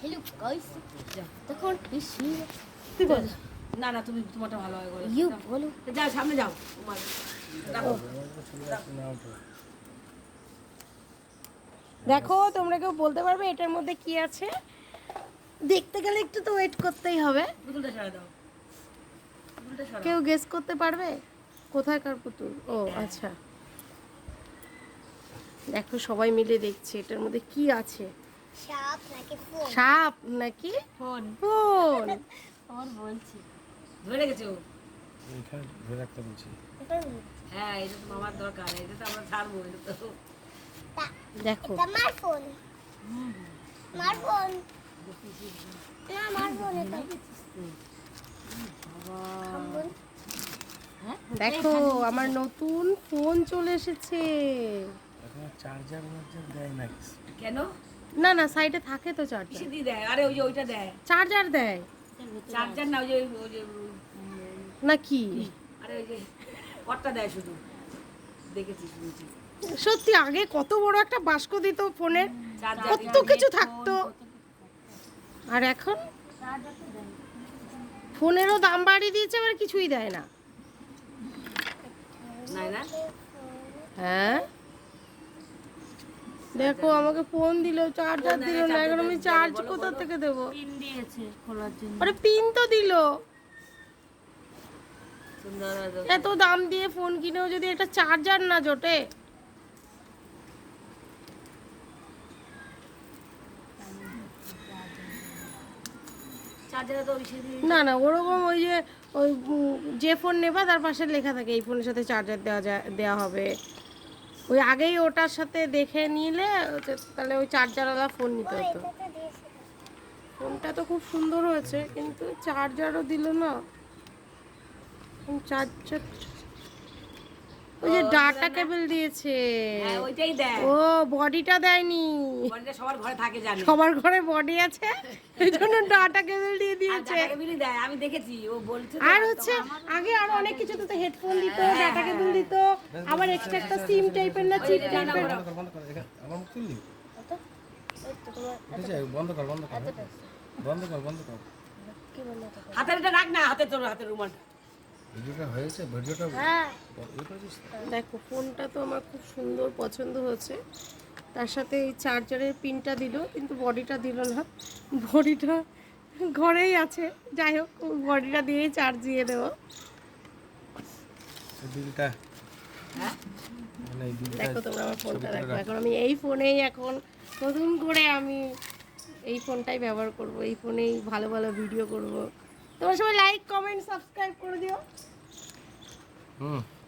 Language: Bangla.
হ্যালো গাইস, তখন তুই বল। না না, তুমি তোমারটা ভালো হয় করে ইউ বলো। যাও, সামনে যাও। তোমার রাখো। দেখো, তোমরা কেউ বলতে পারবে এটার মধ্যে কি আছে? দেখতে গেলে একটু তো ওয়েট করতেই হবে। পুতুলটা সরা দাও, পুতুলটা সরা। কেউ গেস করতে পারবে কোথায়কার পুতুল? ও আচ্ছা, দেখো সবাই মিলে দেখছে এটার মধ্যে কি আছে। সাপ নাকি ফোন? সাপ নাকি ফোন। ফোন? আমার বলছি। ধরে রেখেছো? এখানে ধরে রাখতে বলছি। হ্যাঁ, এটা তো মামার দরকার, এটা তো আমরা ছাড়বো, এটা তো দেখো আমার ফোন। আমার ফোন। না, আমার ফোন এটা। দেখো আমার নতুন ফোন চলে এসেছে। এখন চার্জার দেয় না কিছু। কেন না না, সাইডে থাকে তো কিসে চার্জার। দিয়ে দেয়? আরে ওই যে ওইটা দেয়, চার্জার দেয় চার্জার না, ওই যে না কি? আরে ওই যে কটটা দেয় শুধু, দেখেছি শুনেছি। সত্যি আগে কত বড় একটা বাস্ক দিত ফোনের, চার্জার কত কিছু থাকতো। আর এখন ফোনেরও দাম বাড়িয়ে দিয়েছে, আবার কিছুই দেয় না। নাই না, হ্যাঁ দেখো আমাকে ফোন দিল, চার্জার দিল না। এখন আমি চার্জ কোথা থেকে দেবো? পিন দিয়েছে খোলার জন্য। আরে পিন তো দিল। সুন্দর। এত দাম দিয়ে ফোন কিনেও যদি একটা চার্জার না জোটে। চার্জারে তো ওই সেদিন না না, ওরকম ওই যে ওই যে ফোন নেবা তার পাশে লেখা থাকে এই ফোনের সাথে চার্জার দেওয়া হবে। ওই আগেই ওটার সাথে দেখে নিলে তাহলে ওই চার্জারওয়ালা ফোন নিতে হতো। ফোনটা তো খুব সুন্দর হয়েছে, কিন্তু চার্জারও দিল না। চার্জার ওই যে ডাটা কেবল দিয়েছে, হ্যাঁ ওইটাই দেয়। ও বডিটা দেয়নি। বডিটা সবার ঘরে থাকে, জানি। সবার ঘরে বডি আছে, এই জন্য ডাটা কেবল দিয়ে দিয়েছে। টাকা বিলি দেয়, আমি দেখেছি, ও বলছে তো। আর হচ্ছে আগে আরো অনেক কিছু দিত, হেডফোন দিত, ডাটা কেবল দিত, আবার এক্সট্রা একটা সিম টাইপের না চিপ টাইপের। বন্ধ কর এখানে আমার মুখ তুললি উঠে যায়। বন্ধ কর বন্ধ কর বন্ধ কর বন্ধ কর। হাতের এটা রাখ না, হাতে তোর হাতের রুমালটা। ভিডিওটা হয়েছে, ভিডিওটা হ্যাঁ, ইয়ে করেছিস তো? দেখো ফোনটা তো আমার খুব সুন্দর পছন্দ হয়েছে। তার সাথে এই চার্জারের পিনটা দিল, কিন্তু বডিটা দিল না। বডিটা ঘরেই আছে, যাই হোক বডিটা দিয়েই চার্জ দিয়ে দেবো। এই বিলটা হ্যাঁ, মানে এই বিলটা দেখো তোমরা আমার ফোনটা ছবি তুলে দেখো, রাখ। এখন আমি এই ফোনেই এখন নতুন করে আমি এই ফোনটাই ব্যবহার করব, এই ফোনেই ভালো ভালো ভিডিও করব। তোমরা সবাই লাইক কমেন্ট সাবস্ক্রাইব করে দিও। হুম